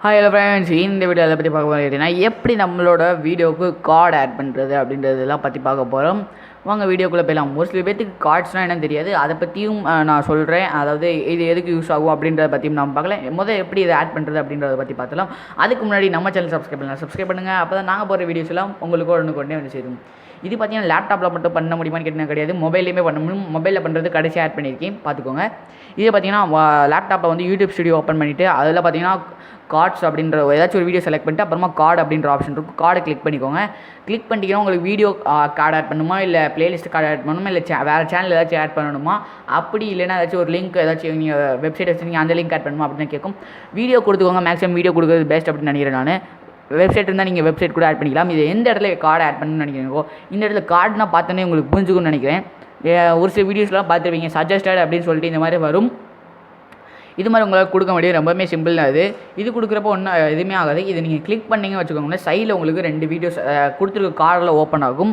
Hi hello friends, இந்த video அதை பற்றி பார்க்க போகிறீங்கன்னா எப்படி நம்மளோட வீடியோவுக்கு கார்டு ஆட் பண்ணுறது அப்படின்றதெல்லாம் பற்றி பார்க்க போகிறோம். வாங்க வீடியோக்குள்ளே போயிடலாம். மோஸ்ட்லி பேத்துக்கு கார்ட்ஸ்னால் என்னன்னு தெரியாது, அதை பற்றியும் நான் சொல்கிறேன். அதாவது இது எதுக்கு யூஸ் ஆகும் அப்படின்றத பற்றியும் நம்ம பார்க்கலாம். எப்படி இதை ஆட் பண்ணுறது அப்படின்றத பற்றி பார்த்துலாம். அதுக்கு முன்னாடி நம்ம சேனல் சப்ஸ்கிரைப் பண்ணுங்கள். அப்போ தான் நாங்கள் போகிற வீடியோஸ் எல்லாம் உங்களுக்கு ஒன்று வந்து சேரும். இது பார்த்தீங்கன்னா லேப்டாப்பில் மட்டும் பண்ண முடியுமான்னு கேட்டால் கிடையாது, மொபைல்லையுமே பண்ண முடியும். மொபைலில் பண்ணுறது கடைசி ஆட் பண்ணியிருக்கேன், பார்த்துக்கோங்க. இது பார்த்தீங்கன்னா லேப்டாப்பில் வந்து யூடியூப் ஸ்டுடியோ ஓப்பன் பண்ணிவிட்டு அதில் பார்த்தீங்கன்னா கார்ட்ஸ் அப்படின்ற ஏதாச்சும் ஒரு வீடியோ செலக்ட் பண்ணிட்டு அப்புறமா கார்டு அப்படின்ற ஆப்ஷன் இருக்கும். கார்டை கிளிக் பண்ணிக்கோங்க. கிளிக் பண்ணிட்டீங்கன்னா உங்களுக்கு வீடியோ கார்டு ஆட் பண்ணணுமா, இல்லை பிளேலிஸ்ட் கார்டு ஆட் பண்ணணுமா, இல்லை வேறு சேனல் ஏதாச்சும் ஆட் பண்ணணுமா, அப்படி இல்லைன்னா ஏதாச்சும் ஒரு லிங்க் ஏதாச்சும் நீங்கள் வெப்சைட் வச்சுருக்கீங்க அந்த லிங்க் ஆட் பண்ணணுமா அப்படின்னு கேட்கும். வீடியோ கொடுத்துக்கோங்க. மேக்ஸிமம் வீடியோ கொடுக்குறது பெஸ்ட் அப்படின்னு நினைக்கிறேன் நான். வெப்சைட் இருந்தால் நீங்கள் வெப்சைட் கூட ஆட் பண்ணிக்கலாம். இது எந்த இடத்துல கார்டு ஆட் பண்ணணும்னு நினைக்கிறீங்களோ இந்த இடத்துல கார்டுனா பார்த்தோன்னே உங்களுக்கு புரிஞ்சுக்கும்னு நினைக்கிறேன். ஒரு சில வீடியோஸ்லாம் பார்த்துருவீங்க, சஜஸ்டட் அப்படின்னு சொல்லிட்டு இந்த மாதிரி வரும். இது மாதிரி உங்களால் கொடுக்க முடியும். ரொம்பவே சிம்பிள் தான் இது கொடுக்குறப்போ ஒன்றும் எதுவுமே ஆகாது. இது நீங்கள் கிளிக் பண்ணிங்க வச்சுக்கோங்களேன், சைடில் உங்களுக்கு 2 வீடியோஸ் கொடுத்துருக்க கார்டில் ஓப்பன் ஆகும்.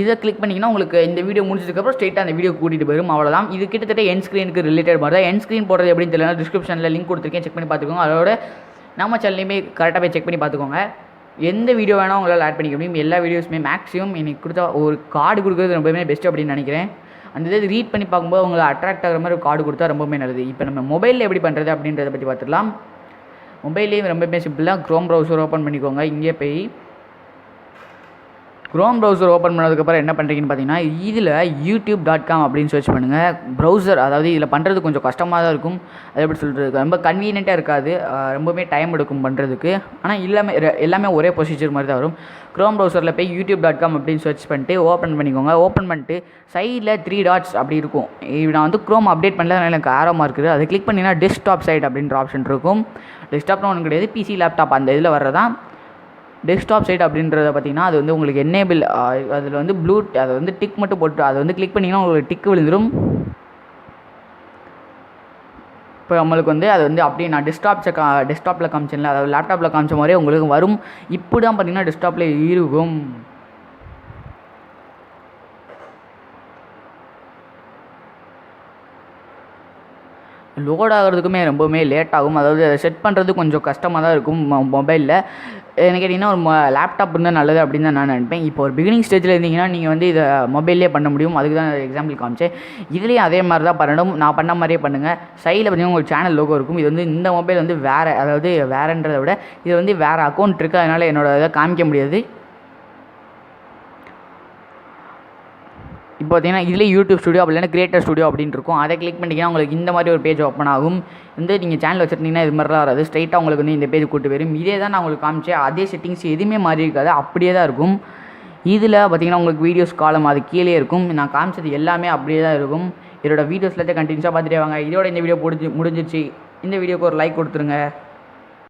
இதை கிளிக் பண்ணிங்கன்னா உங்களுக்கு இந்த வீடியோ முடிச்சதுக்கப்புறம் ஸ்ட்ரெயிட்டாக அந்த வீடியோ கூட்டிகிட்டு போயிடும். அவ்வளோதான். இது கிட்டத்தட்ட எண்ட்ஸ்க்ரீனுக்கு ரிலேட்டட் மாதிரி தான். எண்ட்ஸ்க்ரீன் போடுறது எப்படின்னு தெரியல, டிஸ்கிரிப்ஷனில் லிங்க் கொடுத்துருக்கேன், செக் பண்ணி பார்த்துக்கோங்க. அதோட நம்ம சேனல்லையுமே கரெக்டாக போய் செக் பண்ணி பார்த்துக்கோங்க. எந்த வீடியோ வேணால் உங்களால் ஆட் பண்ணிக்க முடியும். எல்லா வீடியோஸுமே மேக்ஸிமம் எனக்கு கொடுத்தா ஒரு கார்டு கொடுக்குறது ரொம்பவே பெஸ்ட் அப்படின்னு நினைக்கிறேன். அந்த இது ரீட் பண்ணி பார்க்கும்போது உங்களை அட்ராக்ட் ஆகிற மாதிரி ஒரு கார்டு கொடுத்தா ரொம்பவே நல்லது. இப்போ நம்ம மொபைலில் எப்படி பண்ணுறது அப்படின்றத பற்றி பார்த்துடலாம். மொபைல்லேயும் ரொம்பவே சிம்பிளாக க்ரோம் ப்ரௌசர் ஓப்பன் பண்ணிக்கோங்க. இங்கே போய் க்ரோம் ப்ரௌசர் ஓப்பன் பண்ணதுக்கப்புறம் என்ன பண்ணுறீங்கன்னு பார்த்தீங்கன்னா, இதில் youtube.com அப்படின்னு சர்ச் பண்ணுங்கள். ப்ரௌசர் அதாவது இதில் பண்ணுறது கொஞ்சம் கஷ்டமாக தான் இருக்கும். அது எப்படி சொல்கிறது, ரொம்ப கன்வீனியண்ட்டாக இருக்காது, ரொம்பவே டைம் எடுக்கும் பண்ணுறதுக்கு. ஆனால் எல்லாமே ஒரே ப்ரொசீஜர் மாதிரி தான் வரும். க்ரோம் ப்ரௌசரில் போய் youtube.com அப்படின்னு சர்ச் பண்ணிட்டு ஓப்பன் பண்ணிக்கோங்க. ஓப்பன் பண்ணிட்டு சைடில் 3 டாட்ஸ் அப்படி இருக்கும். நான் வந்து க்ரோம் அப்டேட் பண்ணல, அதனால் எனக்கு ஆரமாக இருக்குது. அதை கிளிக் பண்ணிங்கன்னா டெஸ்க்டாப் சைட் அப்படின்ற ஆப்ஷன் இருக்கும். டெஸ்க்டாப்னு ஒன்றும் கிடையாது, பிசி லேப்டாப் அந்த இதில் வர்றதான் டெஸ்க்டாப் சைட் அப்படின்றத பார்த்திங்கன்னா அது வந்து உங்களுக்கு என்னேபிள், அதில் வந்து அதை வந்து டிக் மட்டும் போட்டு அதை வந்து கிளிக் பண்ணிங்கன்னா உங்களுக்கு டிக் விழுந்துடும். இப்போ நம்மளுக்கு வந்து அது வந்து அப்படியே நான் டெஸ்க்டாப்பில் காமிச்சேன்ல, அதாவது லேப்டாப்பில் காமிச்ச மாதிரியே உங்களுக்கு வரும். இப்படி தான் பார்த்திங்கன்னா டெஸ்க்டாப்பில் இருக்கும். லோட் ஆகிறதுக்குமே ரொம்பவுமே லேட் ஆகும். அதாவது அதை செட் பண்ணுறது கொஞ்சம் கஷ்டமாக தான் இருக்கும் மொபைலில். என்ன கேட்டிங்கன்னா ஒரு லேப்டாப் இருந்தால் நல்லது அப்படின்னு தான் நான் நினைப்பேன். இப்போ ஒரு பிகினிங் ஸ்டேஜில் இருந்தீங்கன்னா நீங்கள் வந்து இதை மொபைல்லே பண்ண முடியும். அதுக்கு தான் எக்ஸாம்பிள் காமிச்சேன். இதுலேயும் அதே மாதிரி தான் பண்ணணும். நான் பண்ண மாதிரியே பண்ணுங்கள். சைடில் பார்த்தீங்கன்னா உங்களுக்கு சேனல் லோகோ இருக்கும். இது வந்து இந்த மொபைல் வந்து வேறு, அதாவது வேறுன்றதை விட இது வந்து வேறு அக்கௌண்ட் இருக்குது, அதனால் என்னோட இதை காமிக்க முடியாது. இப்போ பார்த்தீங்கன்னா இதில் யூடியூப் ஸ்டுடியோ அப்படி இல்லைன்னா கிரியேட்டர் ஸ்டுடியோ அப்படின்னு இருக்கும். அதை கிளிக் பண்ணிங்கன்னா உங்களுக்கு இந்த மாதிரி ஒரு பேஜ் ஓப்பன் ஆகும். வந்து நீங்கள் சேனல் வச்சுருந்தீங்கன்னா இது மாதிரிலாம் வராது, ஸ்ட்ரைட்டாக உங்களுக்கு வந்து இந்த பேஜ் கூட்டு போயிடும். இதே தான் நான் உங்களுக்கு காமிச்சேன். அதே செட்டிங்ஸ் எதுவுமே மாறி இருக்காது, அப்படியே தான் இருக்கும். இதில் பார்த்தீங்கன்னா உங்களுக்கு வீடியோஸ் காலம் அது கீழே இருக்கும். நான் காமிச்சது எல்லாமே அப்படியே தான் இருக்கும். இதோட வீடியோஸில் கண்டினியூஸாக பார்த்துட்டே வாங்க. இதோட இந்த வீடியோ முடிஞ்சிருச்சு. இந்த வீடியோக்கு ஒரு லைக் கொடுத்துருங்க.